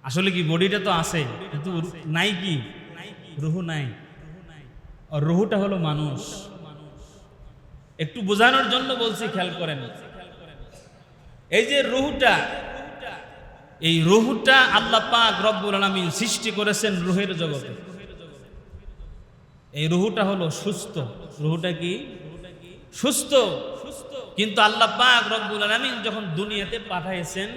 আসলে কি বডিটা তো আছে, কিন্তু নাই কি, রুহু নাই। আর রুহুটা হলো মানুষ। একটু বোঝানোর জন্য বলছি, খেয়াল করেন। এই যে রুহুটা, এই রুহুটা আল্লাহ পাক রব্বুল আলামিন সৃষ্টি করেছেন রুহের জগতে। এই রুহুটা হলো সুস্থ। রুহুটা কি? সুস্থ। কিন্তু আল্লাহ পাক রব্বুল আলামিন যখন দুনিয়াতে পাঠাইছেন,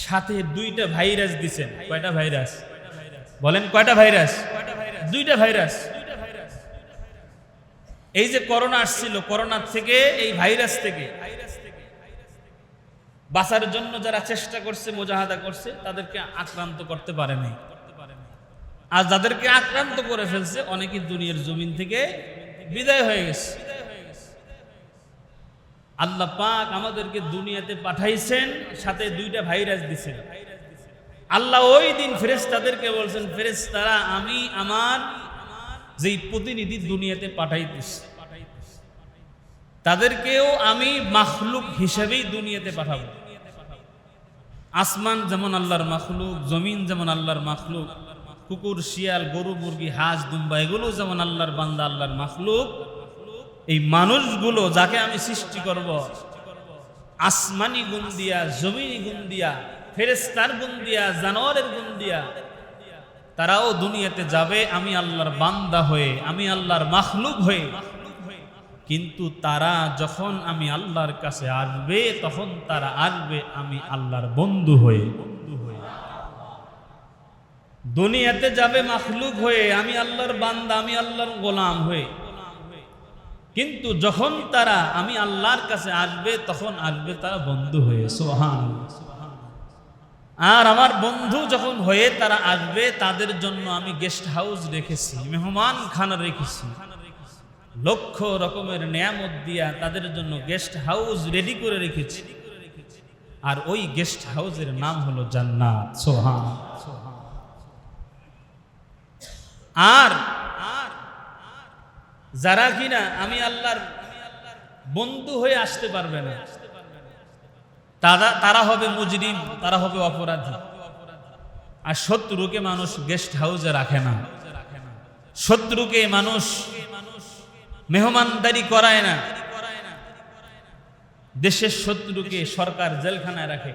সাথে দুইটা ভাইরাস দিছেন। কয়টা ভাইরাস বলেন? কয়টা ভাইরাস? দুইটা ভাইরাস। এই যে করোনা আসছিল, করোনার থেকে, এই ভাইরাস থেকে বাঁচার জন্য যারা চেষ্টা করছে, মুজাহাদা করছে, তাদেরকে আক্রান্ত করতে পারে নাই। আর যাদেরকে আক্রান্ত করে ফেলছে, অনেকে দুনিয়ার জমিন থেকে বিদায় হয়ে গেছে। আল্লাহ পাক আমাদেরকে দুনিয়াতে পাঠাইছেন, সাথে দুইটা ভাইরাস দিছেন। আল্লাহ ওই দিন ফেরেশতাদেরকে বলছেন, ফেরেশতারা, আমি আমার যেই প্রতিনিধি দুনিয়াতে পাঠাইতেছি, তাদেরকেও আমি মাখলুক হিসেবেই দুনিয়াতে পাঠাবো। আসমান যেমন আল্লাহর মাখলুক, জমিন যেমন আল্লাহর মাখলুক, কুকুর, শিয়াল, গরু, মুরগি, হাঁস, দুম্বা, এগুলো যেমন আল্লাহর বান্দা, আল্লাহর মাখলুক, এই মানুষগুলো যাকে আমি সৃষ্টি করব, আসমানি গুণ দিয়া, জমিনি গুণ দিয়া, ফেরেশতার গুণ দিয়া, জানোয়ারের গুণ দিয়া, তারাও দুনিয়াতে যাবে আমি আল্লাহর বান্দা হয়ে, আমি আল্লাহর মাখলুক হয়ে। কিন্তু তারা যখন আমি আল্লাহর কাছে আসবে, তখন তারা আসবে আমি আল্লাহর বন্ধু হয়ে। দুনিয়াতে যাবে মাখলুক হয়ে, আমি আল্লাহর বান্দা, আমি আল্লাহর গোলাম হয়ে। কিন্তু যখন তারা আমি আল্লাহর কাছে আসবে, তখন আসবে তারা বন্ধু হয়ে। সুবহানাল্লাহ। আর আমার বন্ধু যখন হয়ে তারা আসবে, তাদের জন্য আমি গেস্ট হাউস রেখেছি, মেহমান খানা রেখেছি, লক্ষ রকমের নিয়ামত দিয়া তাদের জন্য গেস্ট হাউস রেডি করে রেখেছি। আর ওই গেস্ট হাউসের নাম হলো জান্নাত। সুবহানাল্লাহ। আর যারা কিনা আমি আল্লাহর বন্ধু হয়ে আসতে পারবে না, তারা হবে মুজরিম, তারা হবে অপরাধী। আর শত্রুকে মানুষ গেস্ট হাউসে রাখে না, শত্রুকে মানুষ মেহমানদারি করায় না। দেশের শত্রুকে সরকার জেলখানায় রাখে।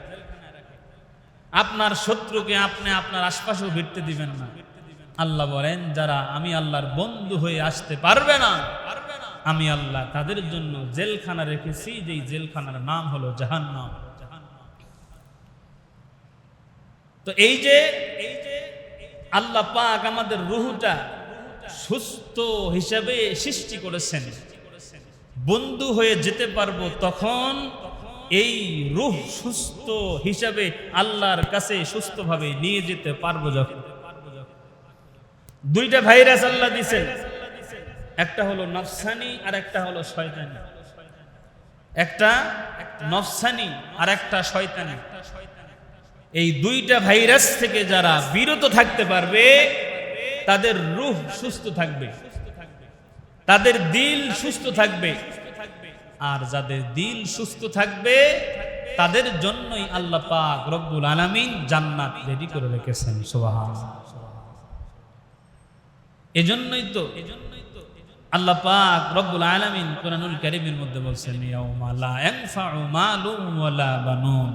আপনার শত্রুকে আপনি আপনার আশপাশেও ভিড়তে দিবেন না। আল্লাহ বলেন, যারা আমি আল্লাহর বন্ধু হয়ে আসতে পারবে না, আমি আল্লাহ তাদের জন্য জেলখানা রেখেছি, যেই জেলখানার নাম হলো জাহান্নাম। তো এই যে আল্লাহ পাক আমাদের রুহটা সুস্থ হিসাবে সৃষ্টি করেছেন, বন্ধু হয়ে যেতে পারবো তখন এই রূহ সুস্থ হিসাবে আল্লাহর কাছে সুস্থভাবে নিয়ে যেতে পারবো যখন। দুইটা ভাইরাস আল্লাহ দিয়েছেন, একটা হলো নফসানি আর একটা হলো শয়তানি। একটা নফসানি আর একটা শয়তানি। এই দুইটা ভাইরাস থেকে যারা বিরত থাকতে পারবে, তাদের রূহ সুস্থ থাকবে, তাদের দিল সুস্থ থাকবে। আর যাদের দিল সুস্থ থাকবে, তাদের জন্যই আল্লাহ পাক রব্বুল আলামিন জান্নাত রেডি করে রেখেছেন। সুবহানাল্লাহ। এজন্যই তো আল্লাহ পাক রব্বুল আলামিন কুরআনুল কারীমের মধ্যে বলছেন, ইয়াউমা লা ইয়ানফাউ মালুন ওয়ালা বানুন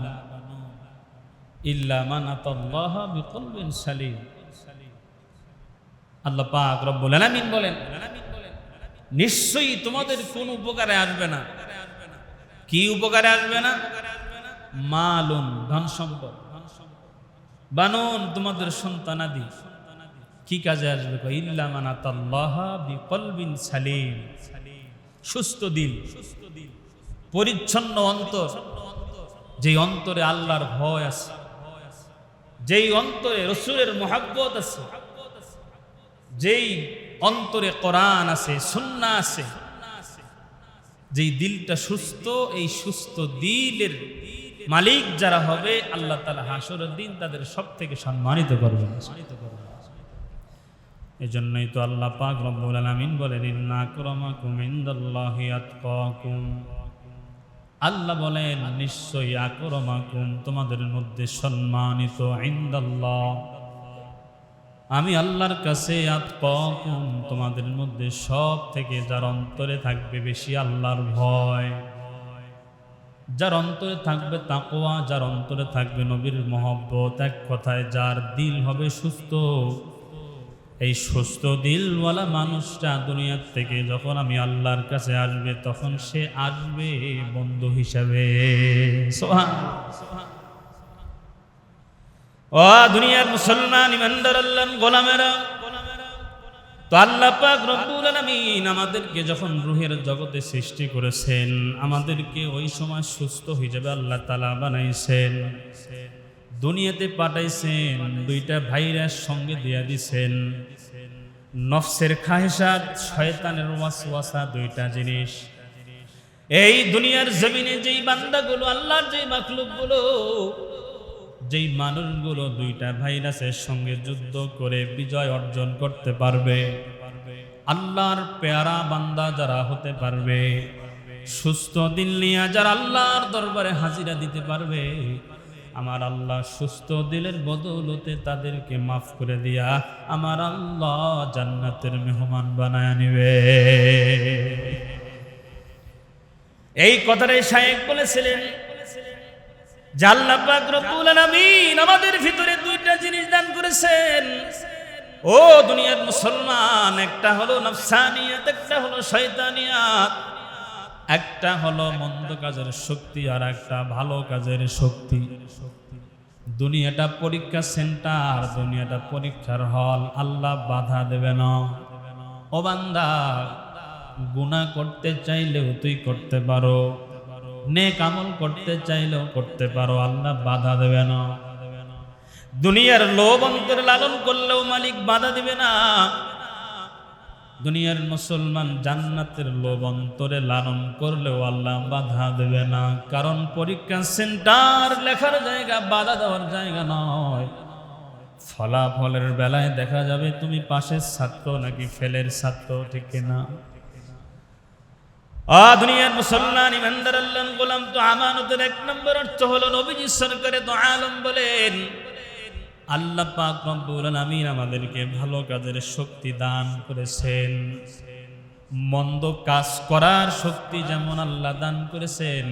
ইল্লা মান আতাল্লাহা বিকলবিন সালিম। আল্লাহ পাক রব্বুল আলামিন বলেন, নিশ্চয়ই তোমাদের কোন উপকারে আসবে না। কি উপকারে আসবে না? মালুন, ধন সম্পদ, বানুন, তোমাদের সন্তানাদি। কি কাজে আসবে? ইল্লা মান আতাল্লাহা বিকলবিন সালিম, সুস্থ দিল, পরিচ্ছন্ন অন্তর, যেই অন্তরে আল্লাহর ভয় আছে, যেই অন্তরে রাসূলের মুহাব্বত আছে, যেই অন্তরে কোরআন আছে, সুন্নাহ আছে, যেই দিলটা সুস্থ, এই সুস্থ দিলের মালিক যারা হবে, আল্লাহ তাআলা হাসরের দিন তাদের সব থেকে সম্মানিত করবেন। এজন্যই তো আল্লাহ পাক রব্বুল আলামিন বলেন, ইন্না আকরামাকুম ইনদাল্লাহি আতকাকুম। আল্লাহ বলেন নিশ্চয়ই আকরামাকুম তোমাদের মধ্যে সম্মানিত ইনদাল্লাহ আমি আল্লাহর কাছে আতকাকুম তোমাদের মধ্যে সব থেকে যার অন্তরে থাকবে বেশি আল্লাহর ভয়, যার অন্তরে থাকবে তাকওয়া, যার অন্তরে থাকবে নবীর মহব্বত, এক কথায় যার দিল হবে সুস্থ। এই সুস্থ দিলওয়ালা মানুষটা দুনিয়ার থেকে যখন আমি আল্লাহর কাছে আসবে তখন সে আসবে বন্ধু হিসাবে। ও দুনিয়ার মুসলমান ইমানদার আল্লাহর গোলামেরা, তো আল্লাহ পাক রব্বুল আলামিন আমাদেরকে যখন রূহের জগতে সৃষ্টি করেছেন আমাদেরকে ওই সময় সুস্থ হিসেবে আল্লাহ তাআলা বানাইছেন, দুনিয়াতে পাঠাইছেন, দুইটা ভাইরাস সঙ্গে দিয়া দিছেন, নফসের খাহেসাত, শয়তানের ওয়াসওয়াসা, দুইটা জিনিস। এই দুনিয়ার জমিনে যেই বান্দাগুলো, আল্লাহর যেই মাখলুকগুলো, যেই মানুষগুলো দুইটা ভাইরাসের সঙ্গে যুদ্ধ করে বিজয় অর্জন করতে পারবে, আল্লাহর পেয়ারা বান্দা যারা হতে পারবে, সুস্থ দিল নিয়ে যারা আল্লাহর দরবারে হাজিরা দিতে পারবে, আমার আল্লাহ সুস্থ দিলের বদৌলতে তাদেরকে মাফ করে দিয়া আমার আল্লাহ জান্নাতের মেহমান বানায় নিবে। এই কথাটাই শায়েখ বলেছিলেন যে আল্লাহ পাক রব্বুল আলামিন আমাদের ভিতরে দুইটা জিনিস দান করেছেন। ও দুনিয়ার মুসলমান, একটা হলো নফসানিয়াত, একটা হলো শয়তানিয়াত, একটা হলো মন্দ কাজের শক্তি আর একটা ভালো কাজের শক্তি। দুনিয়াটা পরীক্ষা সেন্টার, দুনিয়াটা পরীক্ষার হল, আল্লাহ বাধা দেবে না। ও বান্দা, গুনাহ করতে চাইলেও তুই করতে পারো, নেক আমল করতে চাইলেও করতে পারো, আল্লাহ বাধা দেবে না। দুনিয়ার লোভ অন্তরে লালন করলেও মালিক বাধা দিবে না। দুনিয়ার মুসলমান জান্নাতের লোভ অন্তরে লালন করলেও আল্লাহ বাধা দেবে না, কারণ পরীক্ষা সেন্টার লেখার জায়গা, বাধা দেওয়ার জায়গা নয়। ফলাফলের বেলায় দেখা যাবে তুমি পাশের ছাত্র নাকি ফেলের ছাত্র, ঠিক কিনা? দুনিয়ার মুসলমান ইমানদার আল্লাহর গোলাম, তো আমানতের এক নম্বর অর্থ হলো নবীজি সরকারে দু আলম বলেন আল্লাহ পাক রব্বুল আলামিন আমাদেরকে ভালো কাজের শক্তি দান করেছেন, মন্দ কাজ করার শক্তি যেমন আল্লাহ দান করেছেন,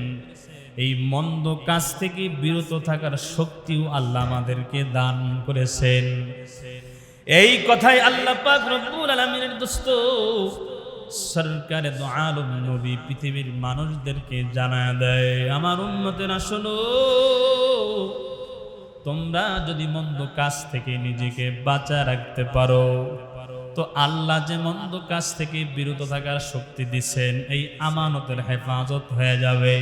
এই মন্দ কাজ থেকে বিরত থাকার শক্তিও আল্লাহ আমাদেরকে দান করেছেন। এই কথাই আল্লাহ পাক রব্বুল আলামিনের দোস্ত সরকারে দু আলম নবী পৃথিবীর মানুষদেরকে জানায় দেয়, আমার উম্মতেরা শোনো, তোমরা যদি মন্দ কাজ থেকে নিজেকে বাঁচা রাখতে পারো তো আল্লাহ যে মন্দ কাজ থেকে বিরত থাকার শক্তি দিচ্ছেন, এই আমানতের হেফাজত হয়ে যাবে।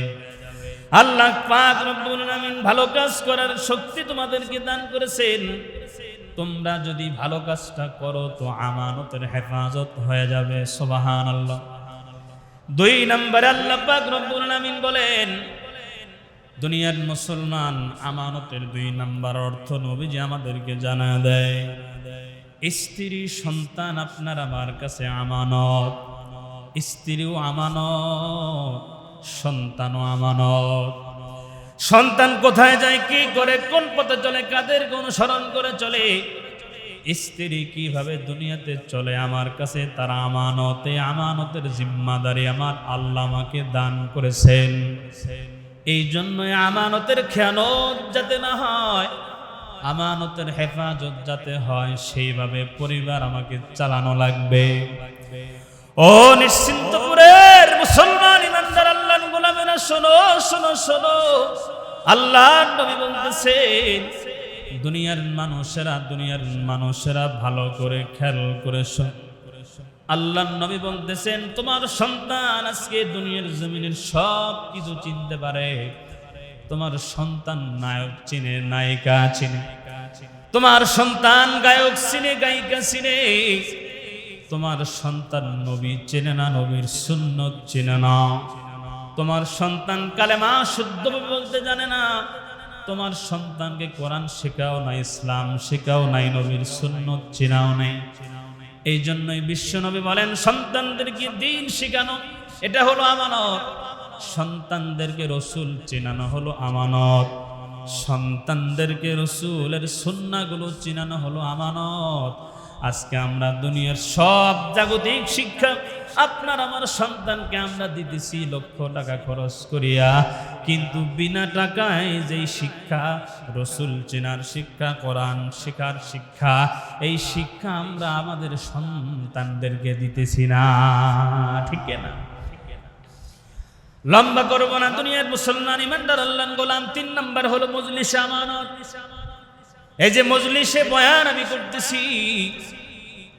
আল্লাহ পাক রব্বুল আলামিন ভালো কাজ করার শক্তি তোমাদেরকে দান করেছেন, তোমরা যদি ভালো কাজটা করো তো আমানতের হেফাজত হয়ে যাবে। সুবহানাল্লাহ। দুই নম্বরে আল্লাহ পাক রব্বুল আলামিন বলেন দুনিয়ার মুসলমান আমানতের দুই নাম্বার অর্থ নবীজি আমাদেরকে জানা দেয়, স্ত্রী সন্তান আপনার আমার কাছে আমানত, স্ত্রীও আমানত, সন্তানও আমানত। সন্তান কোথায় যায়, কি করে, কোন পথে চলে, কাদের অনুসরণ করে চলে, স্ত্রী কিভাবে দুনিয়াতে চলে, আমার কাছে তারা আমানতে, আমানতের জিম্মাদারি আমার আল্লাহ আমাকে দান করেছেন। এই জন্যই আমানতের খেয়ানত যাতে না হয়, আমানতের হেফাজত যাতে হয়, সেইভাবে পরিবার আমাকে চালানো লাগবে। ও নিশ্চিন্তপুরের মুসলমান ইমানদার আল্লাহর গোলামেরা, শোনো শোনো শোনো, আল্লাহর নবী বলতেছেন দুনিয়ার মানুষেরা ভালো করে খেয়াল করে শোনো। আল্লাহর নবী বলতেছেন তোমার সন্তান আজকে দুনিয়ার জমিনের সব কিছু চিনতে পারে, তোমার সন্তান নায়ক চিনে, নায়িকা চিনে, তোমার সন্তান গায়ক চিনে, গায়িকা চিনে, তোমার সন্তান নবী চেনে না, নবীর সুন্নত চেনে না, তোমার সন্তান কালেমা শুদ্ধভাবে বলতে জানে না, তোমার সন্তানকে কোরআন শেখাও নাই, ইসলাম শেখাও নাই, নবীর সুন্নত চেনাও নাই। এই জন্যই বিশ্বনবী বলেন সন্তানদেরকে দ্বীন শেখানো এটা হলো আমানত। সন্তানদেরকে রসুল চিনানো হলো আমানত, সন্তানদেরকে রসুলের সুন্নাহগুলো চিনানো হলো আমানত। আজকে আমরা দুনিয়ার সব জাগতিক শিক্ষা আপনার আমার সন্তানকে আমরা দিতেছি লক্ষ টাকা খরচ করিয়া, কিন্তু বিনা টাকায় যেই শিক্ষা, রসুল চেনার শিক্ষা, কোরআন শেখার শিক্ষা, এই শিক্ষা আমরা আমাদের সন্তানদেরকে দিতেছি না। ঠিক না? লম্বা করবো না। দুনিয়ার মুসলমান ইমানদার আল্লাহর গোলাম, 3 নাম্বার হলো মজলিসে আমানত। এই যে মজলিসে বয়ান আমি করতেছি,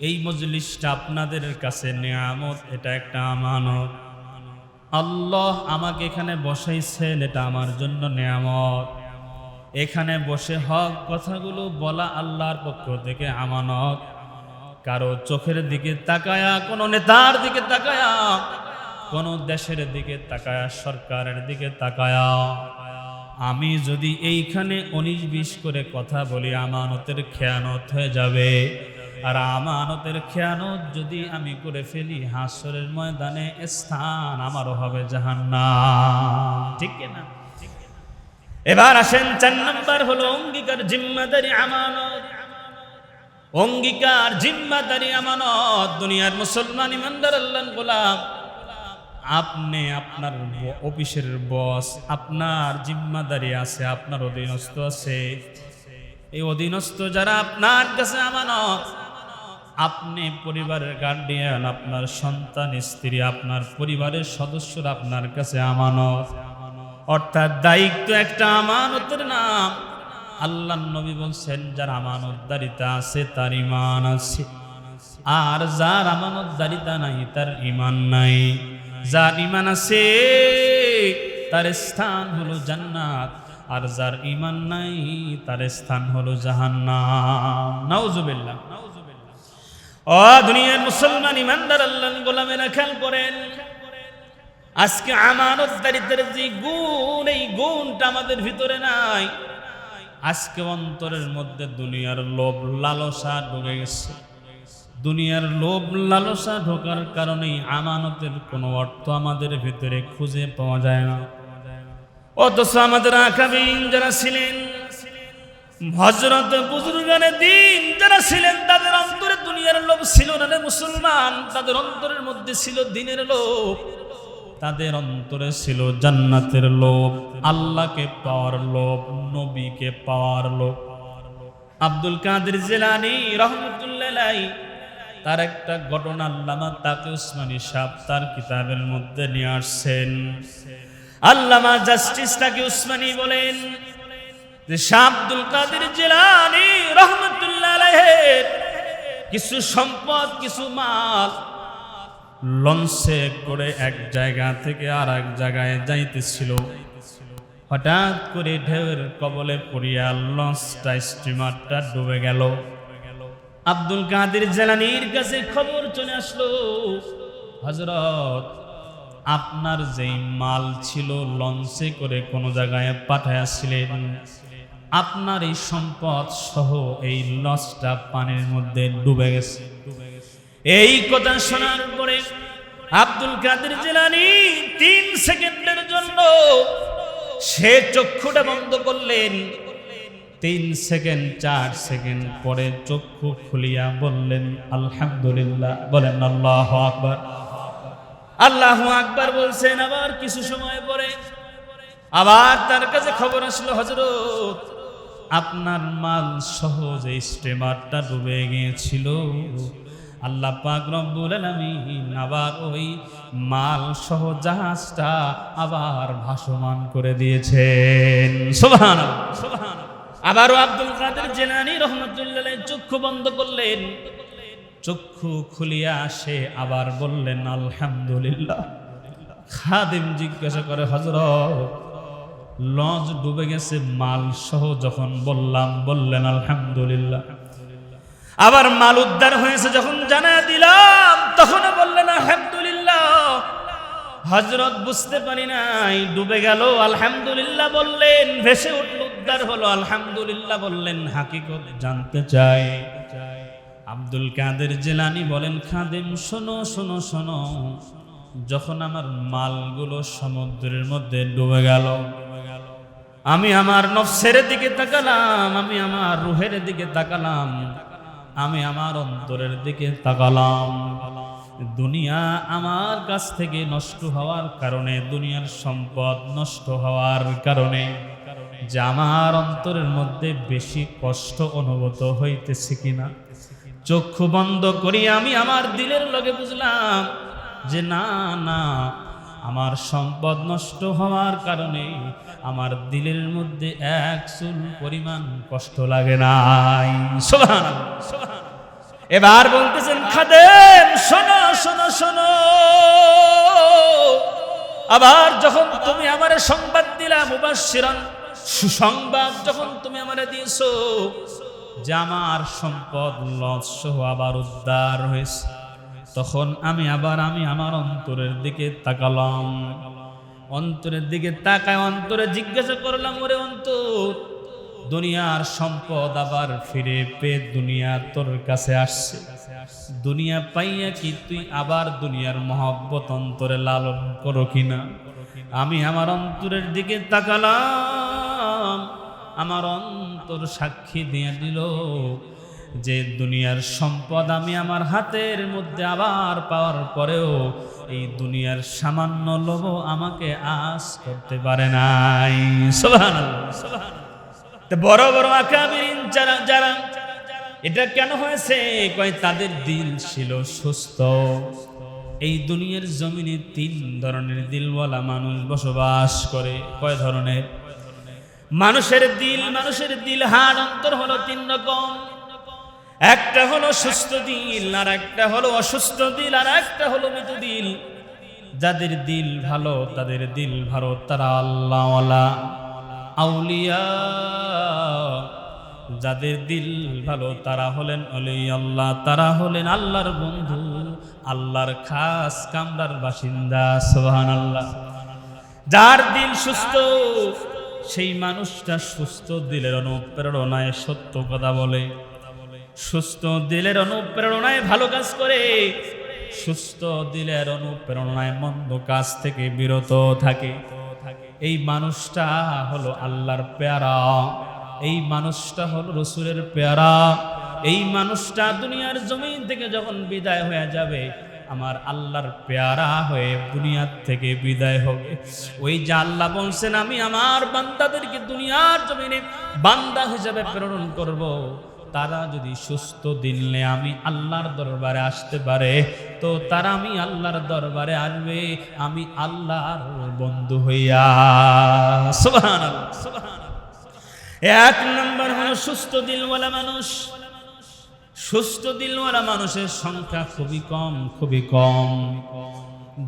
এই মজলিসটা আপনাদের কাছে নিয়ামত, এটা একটা আমানত। আল্লাহ আমাকে এখানে বসাইছেন, এটা আমার জন্য নিয়ামত। এখানে বসে হক কথাগুলো বলা আল্লাহর পক্ষ থেকে আমানত। কারো চোখের দিকে তাকায়া, কোনো নেতার দিকে তাকায়া, কোনো দেশের দিকে তাকায়া, সরকারের দিকে তাকায়া আমি যদি এইখানে 19-20 করে কথা বলি, আমানতের খেয়ানত হয়ে যাবে। আর আমানতের খেয়ানত যদি আমি করে ফেলি, হাসরের ময়দানে স্থান আমারও হবে জাহান্নাম। ঠিক না? এবার আসেন 4 নাম্বার হলো অঙ্গীকার, জিম্মাদারি, আমানত। অঙ্গীকার, জিম্মাদারি, আমানত। দুনিয়ার মুসলমান ইমানদার আল্লাহর গোলাম, আপনি আপনার অফিসের বস, আপনার জিম্মাদারি আছে, আপনার অধীনস্থ আছে। এই অধীনস্থ যারা আপনার কাছে আমানত, আপনি পরিবারের গার্ডিয়ান, আপনার সন্তান, স্ত্রী, আপনার পরিবারের সদস্যরা আপনার কাছে আমানত। অর্থাৎ দায়িত্ব একটা আমানতের নাম। আল্লাহর নবী বলছেন, যার আমানতদারিতা আছে তার ঈমান আছে, আর যার আমানতদারিতা নাই তার ঈমান নাই। যার ঈমান আছে তার স্থান হলো জান্নাত, আর যার ঈমান নাই তার স্থান হলো জাহান্নাম। নাউজুবিল্লাহ। ও দুনিয়ার মুসলমান ইমানদার আল্লাহর গোলামেরা, খেয়াল করেন, আজকে আমানতদারিতার যে গুণ, এই গুণটা আমাদের ভিতরে নাই। আজকে অন্তরের মধ্যে দুনিয়ার লোভ লালসা ঢুকে গেছে। দুনিয়ার লোভ লালসা ঢোকার কারণেই আমানতের কোনো অর্থ আমাদের ভিতরে খুঁজে পাওয়া যায় না। অথচ আমাদের আকাবিন যারা ছিলেন, হযরত বুজুর্গানে দ্বীন যারা ছিলেন, তাদের অন্তরে দুনিয়ার লোভ ছিল না রে মুসলমান। তাদের অন্তরের মধ্যে ছিল দ্বীনের লোভ, তাদের অন্তরে ছিল জান্নাতের লোভ, আল্লাহকে পাওয়ার লোভ, নবীকে পাওয়ার লোভ। আব্দুল কাদের জিলানী রাহমাতুল্লাহ আলাইহি তার একটা ঘটনা আল্লামা তাকি উসমানী সাহেব তার কিতাবের মধ্যে নিয়ে আসছেন। আল্লামা জাস্টিস তাকি উসমানী বলেন যে শাহ আব্দুল কাদের জিলানী রাহমাতুল্লাহ আলাইহির কিছু সম্পদ, কিছু মাল লঞ্চে করে এক জায়গা থেকে আর এক জায়গায় যাইতেছিল। হঠাৎ করে ঢেউয়ের কবলে পড়িয়া লঞ্চটা, স্টিমারটা ডুবে গেল। আব্দুল কাদের জিলানীর কাছে খবর চলে আসলো, হযরত আপনার যেই মাল ছিল লঞ্চে করে কোন জায়গায় পাঠাইছিলেন, আপনার এই সম্পদ সহ এই লঞ্চটা পানির মধ্যে ডুবে গেছে। এই কথা শোনার পরে আব্দুল কাদের জিলানী 3 সেকেন্ডের জন্য সে চক্ষুটা বন্ধ করলেন। 3 সেকেন্ড 4 সেকেন্ড পরে চক্ষু খুলিয়া বললেন আলহামদুলিল্লাহ। বলেন আল্লাহু আকবার। আল্লাহু আকবার বলছেন। আবার কিছু সময় পরে আবার তার কাছে খবর আসলো, হযরত আপনার মাল সহ যে স্টিমারটা ডুবে গিয়েছিল, আল্লাহ পাক রব্বুল আলামিন আবার ওই মাল সহ জাহাজটা আবার ভাসমান করে দিয়েছেন। সুবহানাল্লাহ, সুবহানাল্লাহ। আবারও আব্দুল কাদের জিলানী রাহমাতুল্লাহ আলাইহি চক্ষু বন্ধ করলেন। চক্ষু খুলিয়া আসে আবার বললেন আলহামদুলিল্লাহ। খাদেম জিজ্ঞাসা করে, হযরত লঞ্চ ডুবে গেছে মাল সহ যখন বললেন আলহামদুলিল্লাহ। আবার মাল উদ্ধার হয়েছে যখন জানা দিলাম তখন বললেন আলহামদুলিল্লাহ। হযরত বুঝতে পারি নাই, ডুবে গেল আলহামদুলিল্লাহ বললেন, ভেসে উঠল উদ্ধার হলো আলহামদুলিল্লাহ বললেন। হাকিকত জানতে চাই। আব্দুল কাদের জিলানী বলেন, খাদেম শোনো শোনো শোনো, যখন আমার মালগুলো সমুদ্রের মধ্যে ডুবে গেল, আমি আমার নফসের দিকে তাকালাম, আমি আমার রুহের দিকে তাকালাম, আমি আমার অন্তরের দিকে তাকালাম। দুনিয়া আমার কাছ থেকে নষ্ট হওয়ার কারণে, দুনিয়ার সম্পদ নষ্ট হওয়ার কারণে যে আমার অন্তরের মধ্যে বেশি কষ্ট অনুভূত হইতেছে কিনা, চক্ষু বন্ধ করি আমি আমার দিলের লগে বুঝলাম যে না না, আমার সম্পদ নষ্ট হওয়ার কারণে আমার দিলের মধ্যে এক চুল পরিমাণ কষ্ট লাগে নাই। সুবহানাল্লাহ, সুবহানাল্লাহ। এবার বলতেছেন খাদেম শোনো শোনো শোনো, আবার যখন তুমি আমারে সংবাদ দিলা, মুবাশশিরান সুসংবাদ যখন তুমি আমারে দিয়েছো যে আমার সম্পদ লস সহ আবার উদ্ধার হয়েছে, তখন আমি আমার অন্তরের দিকে তাকালাম। অন্তরের দিকে তাকায় অন্তরে জিজ্ঞাসা করলাম, ওরে অন্তর, দুনিয়ার সম্পদ আবার ফিরে পেয়ে দুনিয়া তোর কাছে আসছে, দুনিয়া পাইয়া কি তুই আবার দুনিয়ার মহব্বত অন্তরে লালন করো কিনা? আমি আমার অন্তরের দিকে তাকালাম, আমার অন্তর সাক্ষী দিয়ে দিল যে দুনিয়ার সম্পদ আমি আমার হাতের মধ্যে আবার পাওয়ার পরেও এই দুনিয়ার সামান্য লোভ আমাকে আস করতে পারে নাই। সুবহানাল্লাহ, সুবহানাল্লাহ। বড় বড় আকাবিরিন যারা এটা কেন হয়েছে, কয় তাদের দিল ছিল সুস্থ। এই দুনিয়ার জমিনে 3 ধরনের দিলওয়ালা মানুষ বসবাস করে। কয় ধরনের? মানুষের দিল হাড় অন্তর হলো 3 রকম। একটা হলো সুস্থ দিল, আর একটা হলো অসুস্থ দিল, আর একটা হলো মৃত দিল। যাদের দিল ভালো, তাদের দিল ভালো, তারা আল্লাহওয়ালা আউলিয়া। যাদের দিল ভালো তারা হলেন ওলি আল্লাহ, তারা হলেন আল্লাহর বন্ধু, আল্লাহর খাস কামরার বাসিন্দা। সুবহানাল্লাহ। যার দিল সুস্থ, সেই মানুষটা সুস্থ দিলের অনুপ্রেরণায় সত্য কথা বলে, সুস্থ দিলের অনুপ্রেরণায় ভালো কাজ করে, সুস্থ দিলের অনুপ্রেরণায় মন্দ কাজ থেকে বিরত থাকে। এই মানুষটা হলো আল্লাহর পেয়ারা, এই মানুষটা হলো রসুলের পেয়ারা। এই মানুষটা দুনিয়ার জমিন থেকে যখন বিদায় হয়ে যাবে, আমার আল্লাহর পেয়ারা হয়ে দুনিয়ার থেকে বিদায় হবে। ওই যে আল্লাহ বলছেন, আমি আমার বান্দাদেরকে দুনিয়ার জমিনে বান্দা হিসেবে প্রেরণ করব, তারা যদি সুস্থ দিল নিয়ে আমি আল্লাহর দরবারে আসতে পারে, তো তারা আমি আল্লাহর দরবারে আসবে আমি আল্লাহর বন্ধু হইয়া। সুবহানাল্লাহ, সুবহানাল্লাহ। 1 নম্বর হলো সুস্থ দিলওয়ালা মানুষ। সুস্থ দিলওয়ালা মানুষের সংখ্যা খুবই কম, খুবই কম।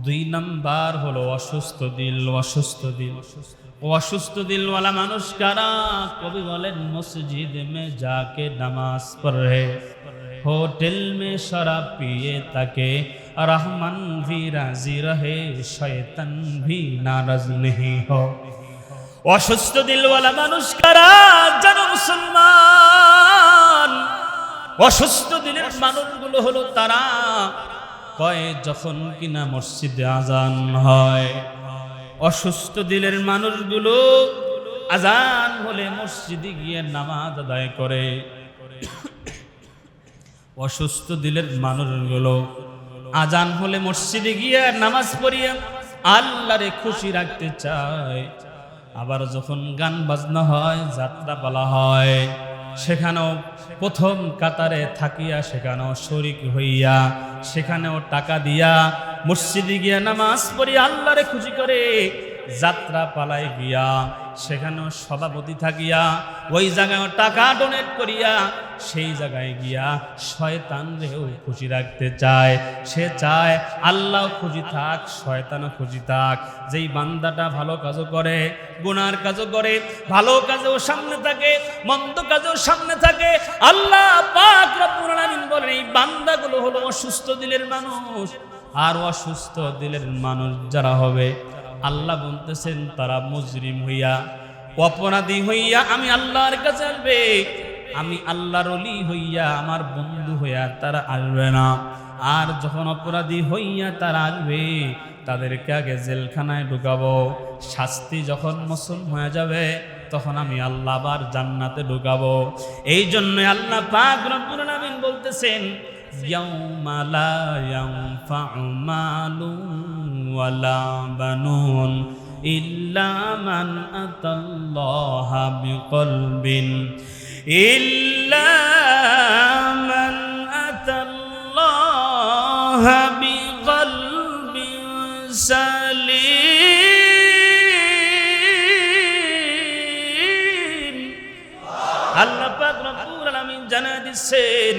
2 নম্বর হলো অসুস্থ দিল। অসুস্থ দিলওয়ালা মানুষ কারা? কবি বলেন, মসজিদ মে যাকে নামাজ পড়ে, হোটেল মে শরাব পিয়ে তাকে রহমান ভি রাজি রহে, শয়তান ভি নারাজ নেহি হো। অসুস্থ দিলওয়ালা মানুষ কারা জানো মুসলমান? অসুস্থ দিলের মানুষগুলো হলো তারা, কয় যখন কিনা মসজিদে আজান হয়, অসুস্থ দিলের মানুষগুলো আজান হলে মসজিদে গিয়ে নামাজ আদায় করে। অসুস্থ দিলের মানুষগুলো আজান হলে মসজিদে গিয়ে নামাজ পড়িয়া আল্লাহরে খুশি রাখতে চায়। আবার যখন গান বাজনা হয়, যাত্রা পালা হয়, সেখানেও প্রথম কাতারে থাকিয়া সেখানেও শরিক হইয়া, সেখানেও টাকা দিয়া মসজিদে গিয়া নামাজ পড়ি আল্লাহরে খুশি করে। যাত্রা পালায় গিয়া সেখানেও সভাপতি থাকিয়া ওই জায়গায় টাকা ডোনেট করিয়া সেই জায়গায় গিয়া শয়তানরেও খুশি রাখতে চায়। সে চায় আল্লাহ খুশি থাক, শয়তানও খুশি থাক। যেই বান্দাটা ভালো কাজও করে, গুনার কাজও করে, ভালো কাজেও সামনে থাকে, মন্দ কাজেও সামনে থাকে, আল্লাহ পাক রব্বুল আলামিন বলেন এই বান্দাগুলো হলো অসুস্থ দিলের মানুষ। আর অসুস্থ দিলের মানুষ যারা হবে, আল্লাহ বলতেছেন তারা মুজরিম হইয়া, অপরাধী হইয়া আমি আল্লাহর কাছে আসবে। আমি আল্লাহর ওলি হইয়া, আমার বন্ধু হইয়া তারা আসবে না। আর যখন অপরাধী হইয়া তারা আসবে, তাদেরকে আগে জেলখানায় ঢুকাবো, শাস্তি যখন মৌসুম হয়ে যাবে তখন আমি আল্লাহ আবার জান্নাতে ঢুকাবো। এই জন্য আল্লাহ পাক রব্বুল আলামিন বলতেছেন, ইয়াউমা লা ইয়ানফাউ মালুন ওয়ালা বানুন ইল্লা মান আতাল্লাহা বিকলবিন ইল্লা মান আতাল্লাহা বিকলবিন সালিম। আল্লাহ পাক রব্বুল আলামিন জানায় দিচ্ছেন,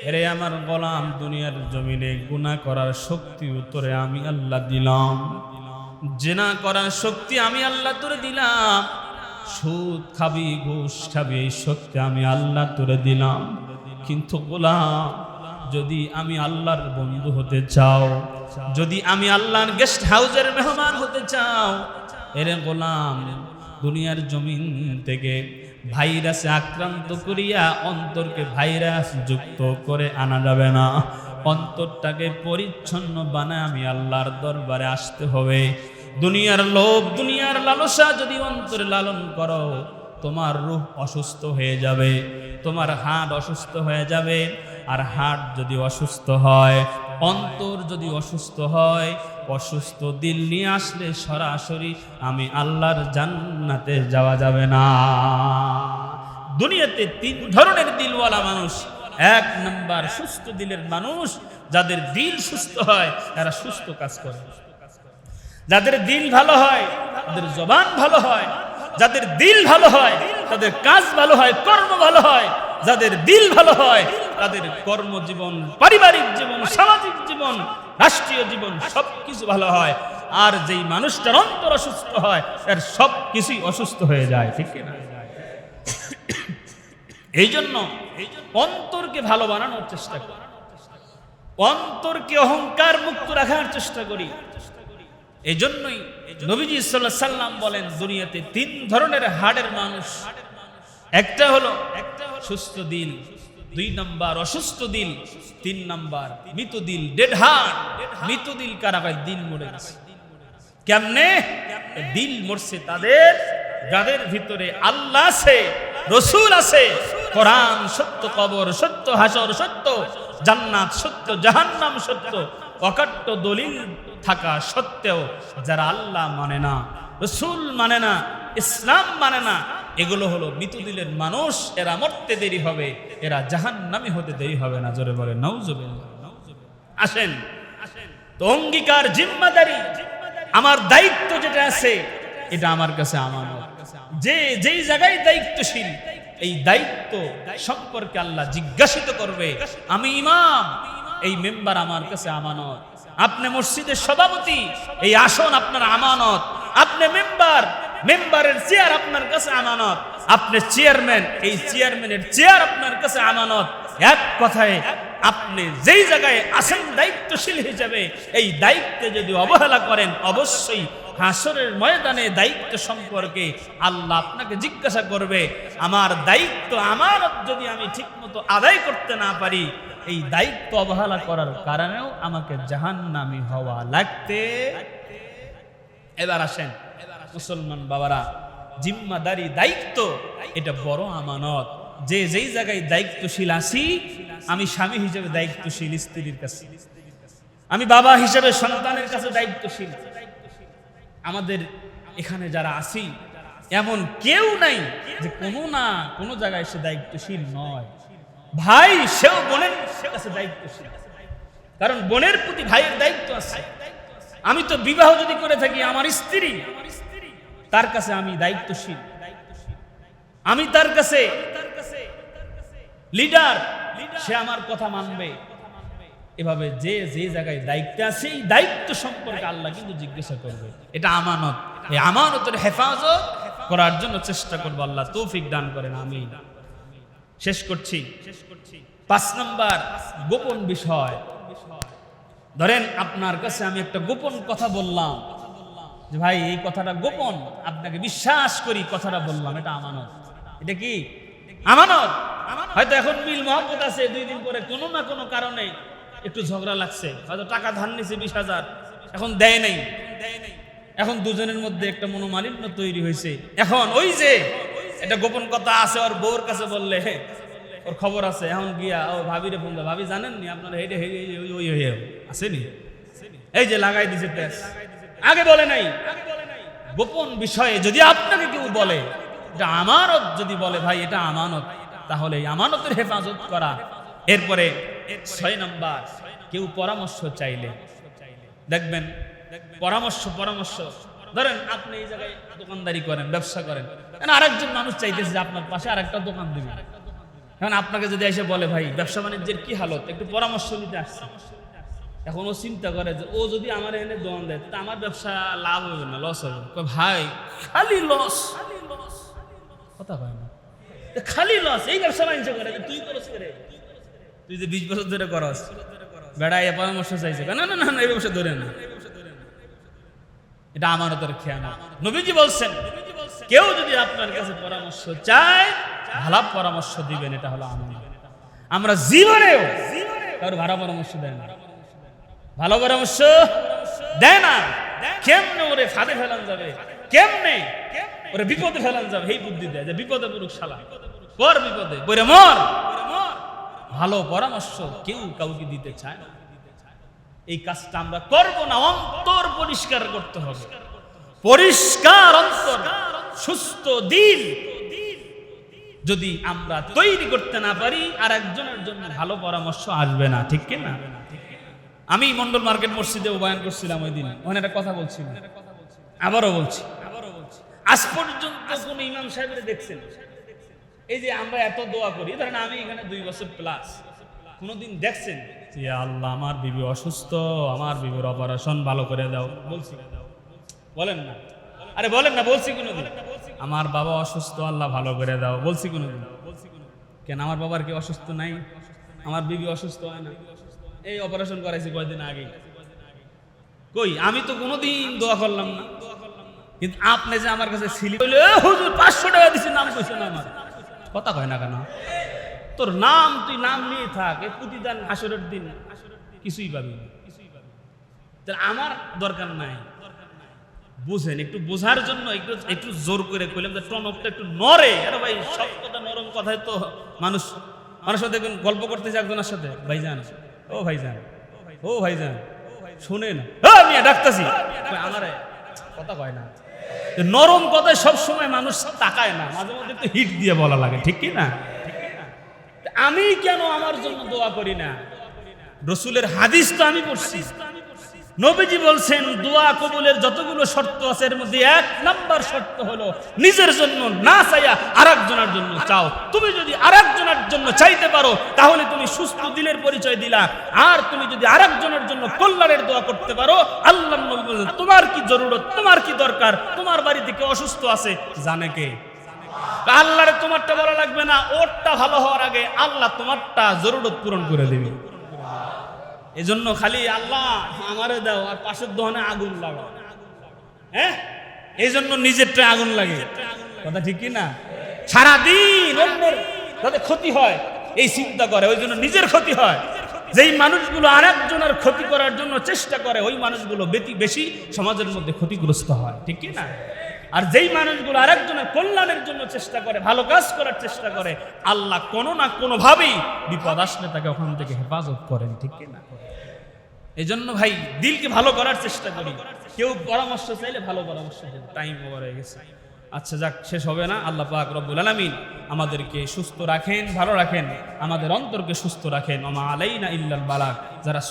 এরে আমার গোলাম, দুনিয়ার জমিনে গুনাহ করার শক্তি তোরে আমি আল্লাহ দিলাম, জিনা করার শক্তি আমি আল্লাহ তোরে দিলাম, সুদ খাবি ঘুষ খাবি এই শক্তি আমি আল্লাহ তোরে দিলাম। কিন্তু গোলাম, যদি আমি আল্লাহর বন্ধু হতে চাও, যদি আমি আল্লাহর গেস্ট হাউসের মেহমান হতে চাও, এরে গোলাম, দুনিয়ার জমিন থেকে ভাইরাসে আক্রান্ত করিয়া অন্তরকে ভাইরাস যুক্ত করে আনা যাবে না। অন্তরটাকে পরিচ্ছন্ন বানায় আমি আল্লাহর দরবারে আসতে হবে। দুনিয়ার লোভ, দুনিয়ার লালসা যদি অন্তরে লালন করো, তোমার রূহ অসুস্থ হয়ে যাবে, তোমার হাড় অসুস্থ হয়ে যাবে। আর হাড় যদি অসুস্থ হয়, অন্তর যদি অসুস্থ হয়, অসুস্থ দিল নিয়ে আসলে সরাসরি আমি আল্লাহর জান্নাতে যাওয়া যাবে না। দুনিয়াতে 3 ধরনের দিলওয়ালা মানুষ। 1 নাম্বার সুস্থ দিলের মানুষ, যাদের দিল সুস্থ হয় এরা সুস্থ কাজ করে। যাদের দিল ভালো হয় তাদের জবান ভালো হয়, যাদের দিল ভালো হয় তাদের কাজ ভালো হয়, কর্ম ভালো হয়। যাদের দিল ভালো হয় তাদের কর্মজীবন, পারিবারিক জীবন, সামাজিক জীবন, রাষ্ট্রীয় জীবন সবকিছু ভালো হয়। আর যেই মানুষটার অন্তর অসুস্থ হয় এর সব কিছুই অসুস্থ হয়ে যায়, ঠিক না? এই জন্য অন্তরকে ভালো বানানোর চেষ্টা করি, অন্তরকে অহংকার মুক্ত রাখার চেষ্টা করি। এই জন্যই নবীজি সাল্লাল্লাহু আলাইহি সাল্লাম বলেন, দুনিয়াতে 3 ধরনের হাড়ের মানুষ। একটা হলো সুস্থ দিল, 2 নাম্বার অসুস্থ দিল, 3 নাম্বার মৃত দিল, ডেড হার্ট। মৃত দিল কারা? দিল মরে গেছে। কেমনে দিল মরছে? তাদের যাদের ভিতরে আল্লাহ আছে, রসুল আছে, কোরআন সত্য, কবর সত্য, হাসর সত্য, জান্নাত সত্য, জাহান্নাম সত্য, অকাট্য দলিল থাকা সত্ত্বেও যারা আল্লাহ মানে না, রসুল মানে না, ইসলাম মানে না, এগুলো হলো মৃত দিলের মানুষ। এরা মরতে দেরি হবে, এরা জাহান্নামী হতে দেরি হবে না। জোরে বলে নাউজুবিল্লাহ। আসেন, তো অঙ্গীকার, জিম্মাদারি, আমার দায়িত্ব যেটা আছে এটা আমার কাছে আমানত। যেই জায়গায় দায়িত্বশীল, এই দায়িত্ব সম্পর্কে আল্লাহ জিজ্ঞাসিত করবে। আমি ইমাম, এই মেম্বার আমার কাছে আমানত। আপনি মসজিদের সভাপতি, এই আসন আপনার আমানত। আপনি মেম্বারের চেয়ার আপনার কাছে আমানত। আপনি চেয়ারম্যান, এই চেয়ারম্যানের চেয়ার আপনার কাছে আমানত। এক কথায় আপনি যেই জায়গায় আছেন দায়িত্বশীল হিসেবে, এই দায়িত্বে যদি অবহেলা করেন, অবশ্যই হাসরের ময়দানে দায়িত্ব সম্পর্কে আল্লাহ আপনাকে জিজ্ঞাসা করবে। আমার দায়িত্ব, আমানত যদি আমি ঠিকমতো আদায় করতে না পারি, এই দায়িত্ব অবহেলা করার কারণেও আমাকে জাহান্নামী হওয়া লাগতে। এবার আসেন মুসলমান বাবারা, জিম্মাদারি, দায়িত্ব এটা বড় আমানত। যেই জায়গায় দায়িত্বশীল আছি, আমি স্বামী হিসেবে দায়িত্বশীল স্ত্রীর কাছে, আমি বাবা হিসেবে সন্তানের কাছে দায়িত্বশীল। আমাদের এখানে যারা আছি এমন কেউ নাই যে কোনো না কোনো জায়গায় সে দায়িত্বশীল নয়। ভাই, সেও বোনের কাছে দায়িত্বশীল, কারণ বোনের প্রতি ভাইয়ের দায়িত্ব আছে। আমি তো বিবাহ যদি করে থাকি, আমার স্ত্রী, তার কাছে আমি দায়িত্বশীল, আমি তার কাছে লিডার, সে আমার কথা মানবে। এভাবে যে জায়গায় দায়িত্ব আছে, এই দায়িত্ব সম্পর্কে আল্লাহ কিন্তু জিজ্ঞাসা করবে। এটা আমানত, এই আমানতের হেফাজত করার জন্য চেষ্টা করবো। আল্লাহ তৌফিক দান করেন, আমিন। শেষ করছি। 5 নাম্বার গোপন বিষয়। ধরেন আপনার কাছে আমি একটা গোপন কথা বললাম, যে ভাই এই কথাটা গোপন, আপনাকে বিশ্বাস করি কথাটা বললাম, এটা আমানত। এটা কি আমানত? হয়তো এখন মিল মহব্বত আছে, 2 দিন পরে কোনো না কোনো কারণে একটু ঝগড়া লাগছে, হয়তো টাকা ধার নিছে 20,000, এখন দেয় নাই, এখন দুজনের মধ্যে একটা মনোমালিন্য তৈরি হয়েছে। এখন ওই যে এটা গোপন কথা আছে ওর বউর কাছে বললে ওর খবর আছে, এখন গিয়া ও ভাবিরে ফোন দেয়, ভাবি জানেন নি আপনার হেঁটে ওই আসেনি, এই যে লাগাই দিছে তেজ, আগে বলে নাই। গোপন বিষয়ে যদি আপনাকে কেউ বলে, এটা আমানত যদি বলে ভাই এটা আমানত, তাহলে এই আমানতের হেফাজত করা। এরপরে 6 নাম্বার, কেউ পরামর্শ চাইলে দেখবেন পরামর্শ ধরেন আপনি এই জায়গায় দোকানদারি করেন, ব্যবসা করেন, আরেকজন মানুষ চাইতেছে যে আপনার পাশে আরেকটা দোকান দিবেন। এখন আপনাকে যদি এসে বলে ভাই ব্যবসা বাণিজ্যের কি হালত, একটু পরামর্শ নিতে আসছে। এখন ও চিন্তা করে যে ও যদি আমার এনে দোকান দেয় তা আমার ব্যবসা লাভ হবে না, লস হবে। ভাই খালি লস, কথা কয় না, খালি লস। এই ব্যবসা বাণিজ্য করে তুই করস করে, তুই যে 20 বছর ধরে করস, বেড়াই পরামর্শ চাইছে, না না না এই ব্যবসা ধরে না, এটা আমানতের খেয়ানত। নবীজি বলছেন কেউ যদি আপনার কাছে পরামর্শ চায় ভালো পরামর্শ দিবেন, এটা হলো আমানত। আমরা জীবনেও কারো ভালো পরামর্শ দেয় না, ভালো পরামর্শ দেয় না। কেমনে ওরে ফাঁদে ফেলান যাবে, কেমনে ওরে বিপদে ফেলান যাবে, এই বুদ্ধি দেয় যে বিপদে পড়ুক শালা, পর বিপদে পড়ে মর। ভালো পরামর্শ কেউ কাউকে দিতে চায় না। এই কাজটা আমরা করব না, অন্তর পরিষ্কার করতে হবে। পরিষ্কার অন্তর, সুস্থ দিল যদি আমরা তৈরি করতে না পারি, আর একজনের জন্য ভালো পরামর্শ আসবে না, ঠিক কি না? আমি মন্ডল মার্কেট মসজিদে বয়ান করছিলাম ওই দিন, ওখানে একটা কথা বলছিলাম, আবারও বলছি, আজ পর্যন্ত কোন ইমাম সাহেবের দেখছেন এই যে আমরা এত দোয়া করি, ধরেন আমি এখানে 2 বছর প্লাস, কোনদিন দেখছেন যে আল্লাহ আমার বিবি অসুস্থ, আমার বিবির অপারেশন ভালো করে দাও? বলছি? বলেন না, আরে বলেন না, বলছি কোনদিন? আমার বাবা অসুস্থ, আল্লাহ ভালো করে দাও, বলছি কোনদিন? কেন আমার বাবার কি অসুস্থ নাই? আমার বিবি অসুস্থ হয় না? এই অপারেশন করাইছি কয়েকদিন আগে, কই আমি তো কোনোদিন দোয়া করলাম না। কিন্তু আপনি যে আমার কাছে ছিলি, হুজুর 500 টাকা দিছি, নাম কইছেন আমার, কথা কয় না কেন? তোর নাম, তুই নাম নিয়ে থাক, এই প্রতিদান হাসরের দিন কিছুই পাবি না। আমার দরকার নাই। বুঝেন, একটু বোঝার জন্য একটু জোর করে কইলাম যে টনকটা একটু নড়ে। আরে ভাই সব কথা নরম কথায় তো মানুষের দেখবেন গল্প করতেছে একজনের সাথে, ভাইজান ও ভাইজান ও ভাইজান শুনেন, আমি ডাকতেছি, আমার কথা কয় না। নরম কথায় সবসময় মানুষ তাকায় না, মাঝে মধ্যে একটু হিট দিয়ে বলা লাগে, ঠিক কি না? আমি কেন আমার জন্য দোয়া করি না? রসুলের হাদিস তো আমি পড়ছি, নবীজি বলছেন দোয়া কবুলের যতগুলো শর্ত আছে এর মধ্যে 1 নাম্বার শর্ত হলো নিজের জন্য না চাইয়া আরেকজনের জন্য চাও। তুমি যদি আরেকজনের জন্য চাইতে পারো তাহলে তুমি সুস্থ দিলের পরিচয় দিলা। আর তুমি যদি আরেকজনের জন্য কল্যাণের দোয়া করতে পারো, আল্লাহর নবী বলেন তোমার কি জরুরত, তোমার কি দরকার, তোমার বাড়িতে কে অসুস্থ আছে জানে কে? আল্লাহরে তোমারটা বলা লাগবে না, ওরটা ভালো হওয়ার আগে আল্লাহ তোমারটা জরুরত পূরণ করে দেবে। এজন্য খালি আল্লাহ আমারে দাও আর পাশের দোকানে আগুন লাগাও, হ্যাঁ, এই জন্য নিজেরটা আগুন লাগে, কথা ঠিক কি না? সারাদিন অন্যের যাতে ক্ষতি হয় এই চিন্তা করে, ওই জন্য নিজের ক্ষতি হয়। যেই মানুষগুলো আরেকজনের ক্ষতি করার জন্য চেষ্টা করে ওই মানুষগুলো বেশি সমাজের মধ্যে ক্ষতিগ্রস্ত হয়, ঠিক কি না? আর যেই মানুষগুলো আরেকজনের কল্যাণের জন্য চেষ্টা করে, ভালো কাজ করার চেষ্টা করে, আল্লাহ কোনো না কোনো ভাবেই বিপদ আসলে তাকে ওখান থেকে হেফাজত করেন, ঠিক কি না? এই জন্য ভাই দিলকে ভালো করার চেষ্টা করি। কেউ পরামর্শ চাইলে ভালো পরামর্শ দেন। টাইম ওভার হয়ে গেছে, আচ্ছা যাক, শেষ হবে না। আল্লাহ পাক রব্বুল আলামিন আমাদেরকে সুস্থ রাখেন, ভালো রাখেন, আমাদের অন্তরকে সুস্থ রাখেন। ওমা আলাইনা ইল্লাল বালাগ। যারা